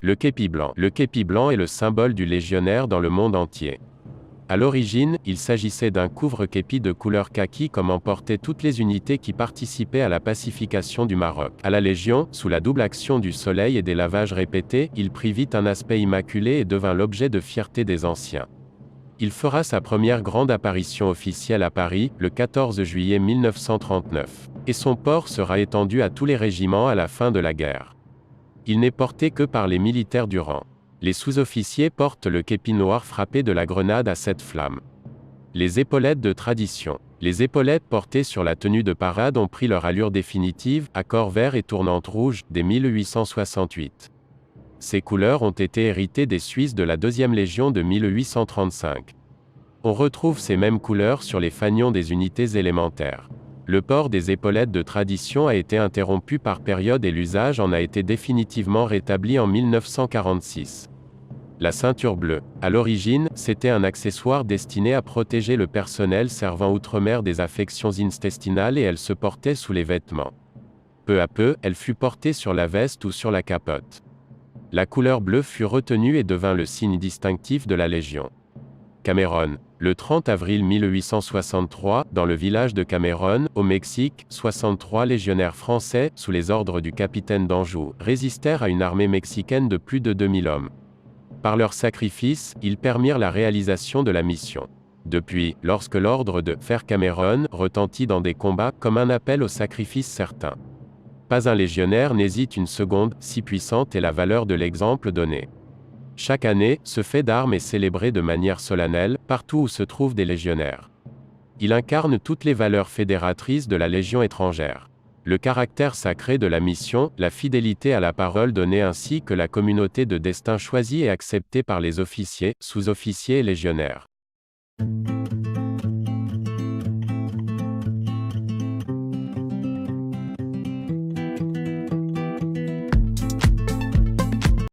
Le képi blanc. Le képi blanc est le symbole du légionnaire dans le monde entier. À l'origine, il s'agissait d'un couvre-képi de couleur kaki comme en portaient toutes les unités qui participaient à la pacification du Maroc. À la Légion, sous la double action du soleil et des lavages répétés, il prit vite un aspect immaculé et devint l'objet de fierté des anciens. Il fera sa première grande apparition officielle à Paris, le 14 juillet 1939. Et son port sera étendu à tous les régiments à la fin de la guerre. Il n'est porté que par les militaires du rang. Les sous-officiers portent le képi noir frappé de la grenade à 7 flammes. Les épaulettes de tradition. Les épaulettes portées sur la tenue de parade ont pris leur allure définitive, à corps vert et tournante rouge, dès 1868. Ces couleurs ont été héritées des Suisses de la 2e Légion de 1835. On retrouve ces mêmes couleurs sur les fanions des unités élémentaires. Le port des épaulettes de tradition a été interrompu par période et l'usage en a été définitivement rétabli en 1946. La ceinture bleue. À l'origine, c'était un accessoire destiné à protéger le personnel servant outre-mer des affections intestinales et elle se portait sous les vêtements. Peu à peu, elle fut portée sur la veste ou sur la capote. La couleur bleue fut retenue et devint le signe distinctif de la Légion. Cameron. Le 30 avril 1863, dans le village de Cameron, au Mexique, 63 légionnaires français, sous les ordres du capitaine d'Anjou, résistèrent à une armée mexicaine de plus de 2000 hommes. Par leur sacrifice, ils permirent la réalisation de la mission. Depuis, lorsque l'ordre de « faire Cameron » retentit dans des combats, comme un appel au sacrifice certain. Pas un légionnaire n'hésite une seconde, si puissante est la valeur de l'exemple donné. Chaque année, ce fait d'armes est célébré de manière solennelle, partout où se trouvent des légionnaires. Il incarne toutes les valeurs fédératrices de la Légion étrangère. Le caractère sacré de la mission, la fidélité à la parole donnée ainsi que la communauté de destin choisie et acceptée par les officiers, sous-officiers et légionnaires.